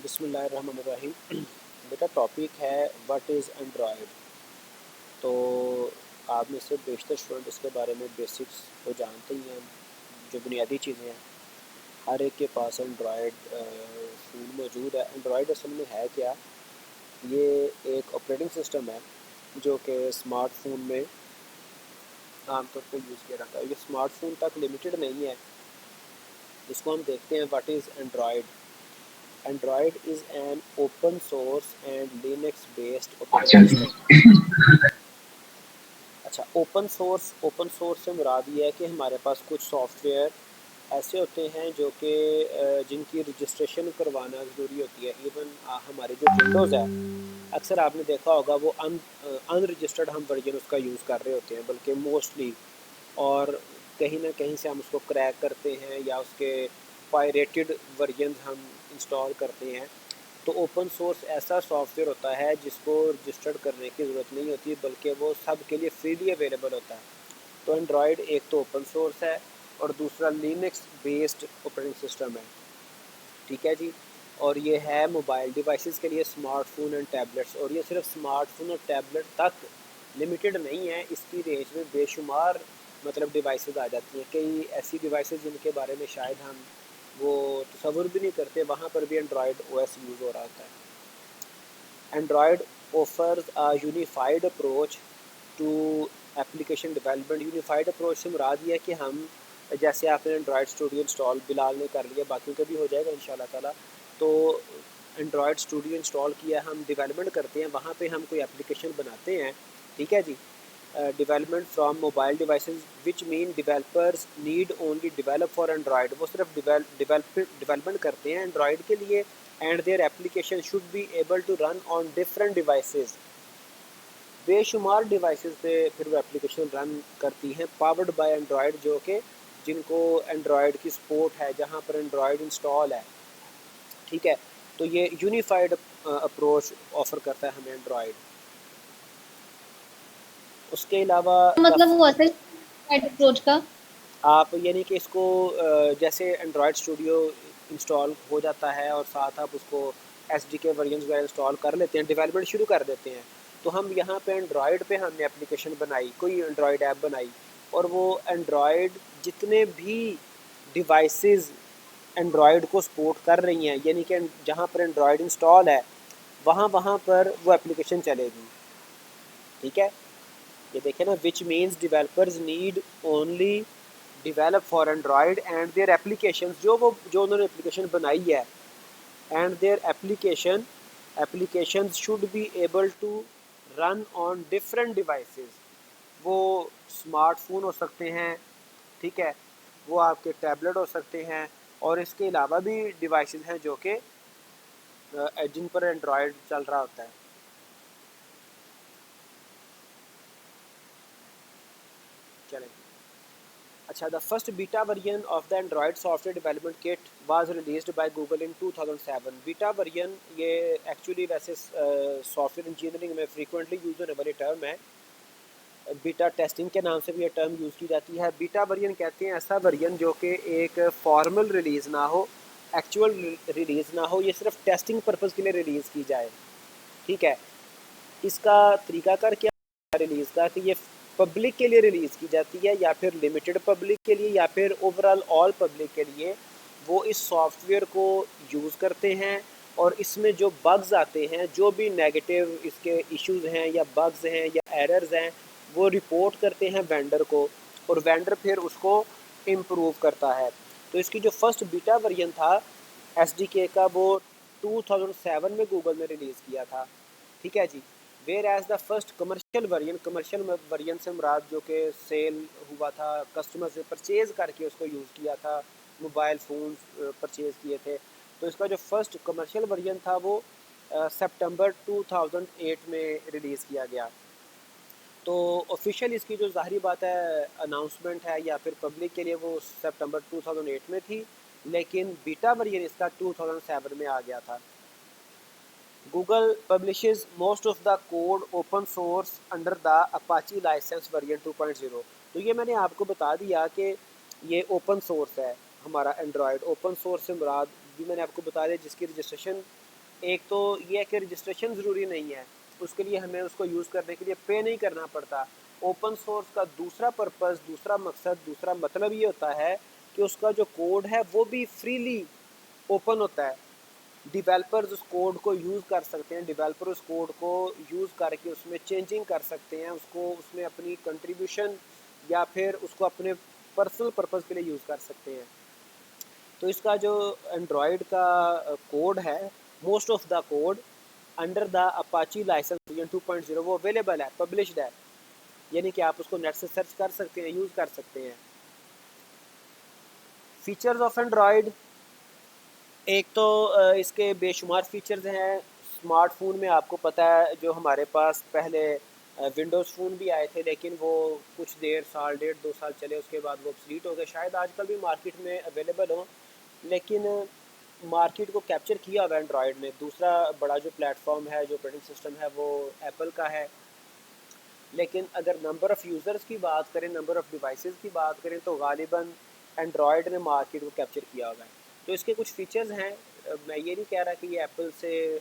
बिस्मिल्लाहिर्रहमानिर्रहीम। बेटा टॉपिक है व्हाट इज़ एंड्रॉयड। तो आप में से बेशतर स्टूडेंट इसके बारे में बेसिक्स तो जानते ही हैं, जो बुनियादी चीज़ें हैं। हर एक के पास एंड्रॉयड फ़ोन मौजूद है। एंड्रॉयड असल में है क्या? ये एक ऑपरेटिंग सिस्टम है जो कि स्मार्टफोन में आमतौर पर यूज़ किया जाता है। ये स्मार्टफोन तक लिमिटेड नहीं है। इसको हम देखते हैं what is Android. Android is an open source and Linux based operating system। अच्छा, ओपन सोर्स से मुराद ये है कि हमारे पास कुछ सॉफ्टवेयर ऐसे होते हैं जो कि जिनकी रजिस्ट्रेशन करवाना ज़रूरी होती है। इवन हमारी जो विंडोज़ है, अक्सर आपने देखा होगा वो अनरजिस्टर्ड हम वर्जन उसका यूज़ कर रहे होते हैं, बल्कि मोस्टली। और कहीं ना कहीं से हम उसको क्रैक करते हैं या उसके पायरेटेड वर्जन हम इंस्टॉल करते हैं। तो ओपन सोर्स ऐसा सॉफ्टवेयर होता है जिसको रजिस्टर्ड करने की ज़रूरत नहीं होती, बल्कि वो सब के लिए फ्रीली अवेलेबल होता है। तो एंड्रॉयड एक तो ओपन सोर्स है और दूसरा लिनक्स बेस्ड ऑपरेटिंग सिस्टम है। ठीक है जी। और ये है मोबाइल डिवाइसेस के लिए, स्मार्टफोन एंड टैबलेट्स। और ये सिर्फ स्मार्टफोन और टैबलेट तक लिमिटेड नहीं है, इसकी रेंज में बेशुमार मतलब डिवाइसेस आ जाती हैं। कई ऐसी डिवाइसेस जिनके बारे में शायद हम वो तसव्वुर भी नहीं करते, वहाँ पर भी एंड्रॉयड ओएस यूज़ हो रहा होता है। Android offers a unified approach to application development. Unified approach से मुराद ये है कि हम, जैसे आपने एंड्रॉयड स्टूडियो इंस्टॉल बिलाल ने कर लिया, बाकियों का भी हो जाएगा इंशाल्लाह ताला। तो एंड्रॉयड स्टूडियो इंस्टॉल किया, हम डेवलपमेंट करते हैं, वहाँ पे हम कोई एप्लीकेशन बनाते हैं। ठीक है जी। Development from mobile devices which mean developers need only develop for Android. वो सिर्फ डेवलपमेंट करते हैं एंड्रॉयड के लिए। And their application should be able to run on different devices. बेशुमार डिवाइसेस पे फिर वो एप्लीकेशन रन करती हैं, पावर्ड बाय एंड्रॉयड, जो कि जिनको एंड्रॉयड की सपोर्ट है, जहाँ पर एंड्रॉयड इंस्टॉल है। ठीक है। तो ये यूनिफाइड अप्रोच ऑफर करता है हमें एंड्रॉयड। उसके अलावा द मतलब हुआ था अप्रोच का। आप यानी कि इसको जैसे एंड्रॉयड स्टूडियो इंस्टॉल हो जाता है और साथ आप उसको एसडीके वर्जन वगैरह इंस्टॉल कर लेते हैं, डेवलपमेंट शुरू कर देते हैं। तो हम यहाँ पे एंड्रॉयड पे हमने एप्लीकेशन बनाई, कोई एंड्रॉयड ऐप बनाई, और वो एंड्रॉयड जितने भी डिवाइसेस एंड्रॉयड को सपोर्ट कर रही हैं, यानी कि जहाँ पर एंड्रॉयड इंस्टॉल है, वहाँ वहाँ पर वो एप्लीकेशन चलेगी। ठीक है। ये देखें ना, which means developers need only develop for Android and their application, जो उन्होंने एप्लीकेशन बनाई है, and their application should be able to run on different devices. वो स्मार्टफोन हो सकते हैं, ठीक है, वो आपके टैबलेट हो सकते हैं, और इसके अलावा भी डिवाइसेस हैं जो कि जिन पर एंड्रॉयड चल रहा होता है। चलें। अच्छा, the first beta version of the Android software development kit was released by Google in 2007। Beta version ये एक्चुअली वैसे सॉफ्टवेयर इंजीनियरिंग में फ्रीक्वेंटली यूज होने वाली टर्म है। बीटा टेस्टिंग के नाम से भी ये टर्म यूज़ की जाती है। बीटा वर्जन कहते हैं ऐसा वर्जन जो कि एक फॉर्मल रिलीज़ ना हो, एक्चुअल रिलीज़ ना हो, ये सिर्फ टेस्टिंग पर्पज़ के लिए रिलीज़ की जाए। ठीक है। इसका तरीकाकार क्या रिलीज़ का, कि ये पब्लिक के लिए रिलीज़ की जाती है, या फिर लिमिटेड पब्लिक के लिए, या फिर ओवरऑल ऑल पब्लिक के लिए। वो इस सॉफ्टवेयर को यूज़ करते हैं, और इसमें जो बग्स आते हैं, जो भी नेगेटिव इसके इश्यूज़ हैं या बग्स हैं या एरर्स हैं, वो रिपोर्ट करते हैं वेंडर को, और वेंडर फिर उसको इम्प्रूव करता है। तो इसकी जो फर्स्ट बीटा वर्जन था एसडीके का, वो 2007 में गूगल ने रिलीज़ किया था। ठीक है जी। Whereas the first commercial version से मुराद जो कि सेल हुआ था, कस्टमर से परचेज़ करके उसको यूज़ किया था, मोबाइल फ़ोन परचेज़ किए थे। तो इसका जो फर्स्ट कमर्शियल वर्जन था वो सितंबर 2008 में रिलीज़ किया गया। तो ऑफिशियल इसकी जो ज़ाहिरी बात है अनाउंसमेंट है या फिर पब्लिक के लिए, वो सितंबर 2008 में थी, लेकिन बीटा वर्जन इसका 2007 में आ गया था। Google publishes most of the code open source under the Apache license version 2.0। तो ये मैंने आपको बता दिया कि ये ओपन सोर्स है हमारा एंड्रॉयड। ओपन सोर्स से मुराद भी मैंने आपको बता दिया, जिसकी रजिस्ट्रेशन एक तो ये है कि रजिस्ट्रेशन ज़रूरी नहीं है, उसके लिए हमें उसको यूज़ करने के लिए पे नहीं करना पड़ता। ओपन सोर्स का दूसरा पर्पस, दूसरा मकसद, दूसरा मतलब ये होता है कि उसका जो कोड है वो भी फ्रीली ओपन होता है। डिवेलपर्स उस कोड को यूज़ कर सकते हैं, डेवलपर उस कोड को यूज़ करके उसमें चेंजिंग कर सकते हैं, उसको उसमें अपनी कंट्रीब्यूशन या फिर उसको अपने पर्सनल पर्पस के लिए यूज़ कर सकते हैं। तो इसका जो एंड्रॉयड का कोड है, most of the code under the Apache license version 2.0 वो अवेलेबल है, पब्लिश्ड है, यानी कि आप उसको नेट से सर्च कर सकते हैं, यूज़ कर सकते हैं। फीचर्स ऑफ एंड्रॉयड, एक तो इसके बेशुमार फीचर्स हैं। स्मार्टफोन में आपको पता है जो हमारे पास पहले विंडोज़ फ़ोन भी आए थे, लेकिन वो कुछ देर, साल डेढ़ 2 साल चले, उसके बाद वो ऑब्सलीट हो गए। शायद आजकल भी मार्केट में अवेलेबल हो, लेकिन मार्केट को कैप्चर किया हुआ एंड्रॉयड ने। दूसरा बड़ा जो प्लेटफॉर्म है, जो ऑपरेटिंग सिस्टम है, वो एप्पल का है। लेकिन अगर नंबर ऑफ़ यूज़र्स की बात करें, नंबर ऑफ़ डिवाइसेस की बात करें, तो गालिबन एंड्रॉयड ने मार्केट को कैप्चर किया हुआ है। तो इसके कुछ फ़ीचर्स हैं, मैं ये नहीं कह रहा कि ये एप्पल से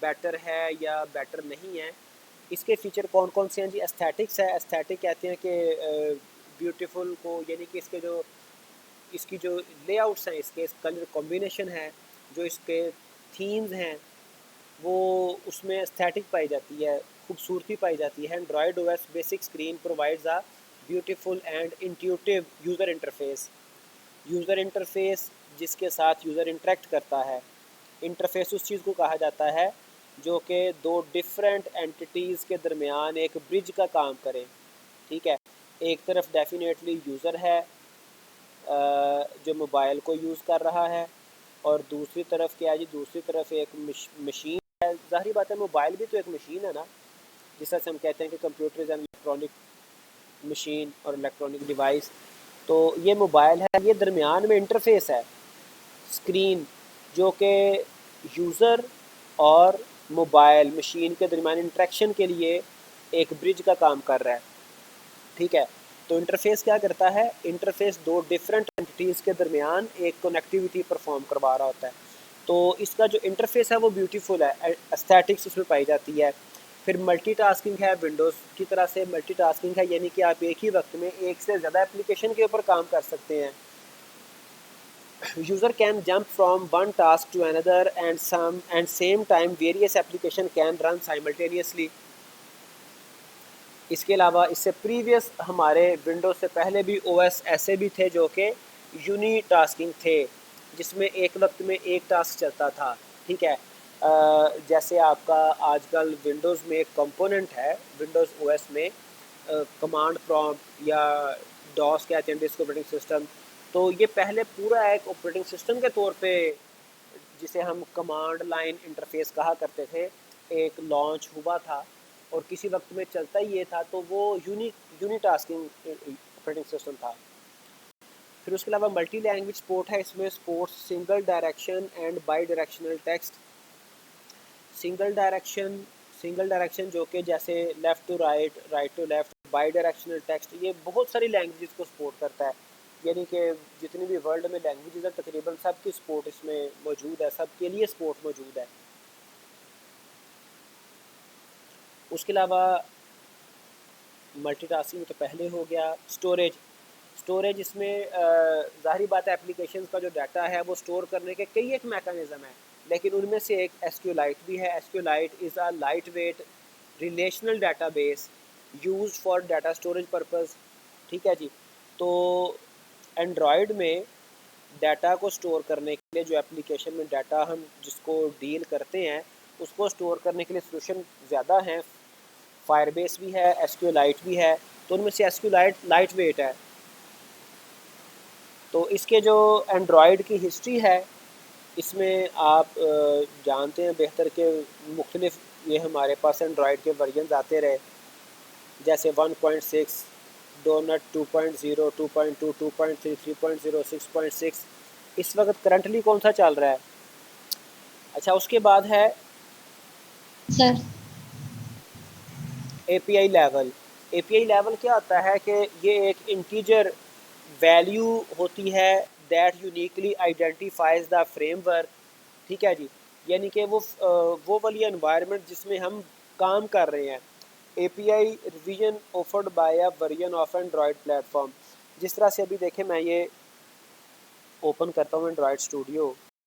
बेटर है या बेटर नहीं है। इसके फ़ीचर कौन कौन से हैं जी? एस्थेटिक्स है। एस्थेटिक कहते हैं कि ब्यूटीफुल को, यानी कि इसकी जो लेआउट्स हैं, इसके कलर कॉम्बिनेशन है, जो इसके थीम्स हैं, वो उसमें एस्थेटिक पाई जाती है, खूबसूरती पाई जाती है। Android OS basic screen provides a beautiful and intuitive user interface. User interface जिसके साथ यूज़र इंटरेक्ट करता है। इंटरफेस उस चीज़ को कहा जाता है जो कि दो डिफरेंट एंटिटीज़ के दरमियान एक ब्रिज का काम करे। ठीक है, एक तरफ डेफिनेटली यूज़र है जो मोबाइल को यूज़ कर रहा है, और दूसरी तरफ क्या है जी? दूसरी तरफ एक मशीन है। ज़ाहिर बात है, मोबाइल भी तो एक मशीन है ना, जिस तरह से हम कहते हैं कि computer is an electronic machine और इलेक्ट्रॉनिक डिवाइस। तो ये मोबाइल है, ये दरमियान में इंटरफेस है, स्क्रीन, जो कि यूज़र और मोबाइल मशीन के दरमियान इंटरेक्शन के लिए एक ब्रिज का काम कर रहा है। ठीक है, तो इंटरफेस क्या करता है? इंटरफेस दो डिफरेंट एंटिटीज़ के दरमियान एक कनेक्टिविटी परफॉर्म करवा रहा होता है। तो इसका जो इंटरफेस है वो ब्यूटीफुल है, एस्थेटिक्स उसमें पाई जाती है। फिर मल्टीटास्किंग है, विंडोज़ की तरह से मल्टीटास्किंग है, यानी कि आप एक ही वक्त में एक से ज़्यादा एप्लीकेशन के ऊपर काम कर सकते हैं। User can jump from one task to another, and same time various application can run simultaneously. इसके अलावा इससे प्रीवियस हमारे विंडोज़ से पहले भी ओएस ऐसे भी थे जो कि यूनी टास्किंग थे, जिसमें एक वक्त में एक टास्क चलता था। ठीक है, जैसे आपका आजकल विंडोज़ में एक कंपोनेंट है विंडोज़ ओएस में, कमांड प्रॉम्प्ट या डॉस कहते हैं, डिस्क ऑपरेटिंग सिस्टम। तो ये पहले पूरा एक ऑपरेटिंग सिस्टम के तौर पे, जिसे हम कमांड लाइन इंटरफेस कहा करते थे, एक लॉन्च हुआ था और किसी वक्त में चलता ही ये था, तो वो यूनिटास्किंग ऑपरेटिंग सिस्टम था। फिर उसके अलावा मल्टी लैंग्वेज सपोर्ट है, इसमें supports single direction and bidirectional text. Single direction जो कि जैसे left to right, right to left, bidirectional text, ये बहुत सारी लैंग्वेज को सपोर्ट करता है। यानी कि जितनी भी वर्ल्ड में लैंग्वेजेस है तकरीबन सब की सपोर्ट इसमें मौजूद है, सब के लिए सपोर्ट मौजूद है। उसके अलावा मल्टीटास्किंग तो पहले हो गया। स्टोरेज इसमें ज़ाहिर बात है, एप्लीकेशन का जो डाटा है वो स्टोर करने के कई एक मैकेनिज़्म है, लेकिन उनमें से एक एसक्यूलाइट भी है। SQLite is a light weight relational database used for data storage purpose. ठीक है जी, तो एंड्रॉयड में डाटा को स्टोर करने के लिए, जो एप्लीकेशन में डाटा हम जिसको डील करते हैं उसको स्टोर करने के लिए सोल्यूशन ज़्यादा हैं। फायरबेस भी है, एसक्यूलाइट भी है, तो उनमें से एसक्यूलाइट लाइट वेट है। तो इसके जो एंड्रॉयड की हिस्ट्री है, इसमें आप जानते हैं बेहतर के मुख्तलिफ ये हमारे पास एंड्रॉयड के वर्जन आते रहे, जैसे 1.6, डोनट 2.0, 2.2, 2.3, 3.0, 6.6। इस वक्त करंटली कौन सा चल रहा है? अच्छा, उसके बाद है sir. API level. API level क्या होता है कि ये एक इंटीजर वैल्यू होती है that uniquely identifies the framework. ठीक है जी, यानी कि वो वाली एनवायरनमेंट जिसमें हम काम कर रहे हैं। API revision offered by a version of Android platform. जिस तरह से अभी देखें मैं ये ओपन करता हूँ एंड्रॉयड स्टूडियो,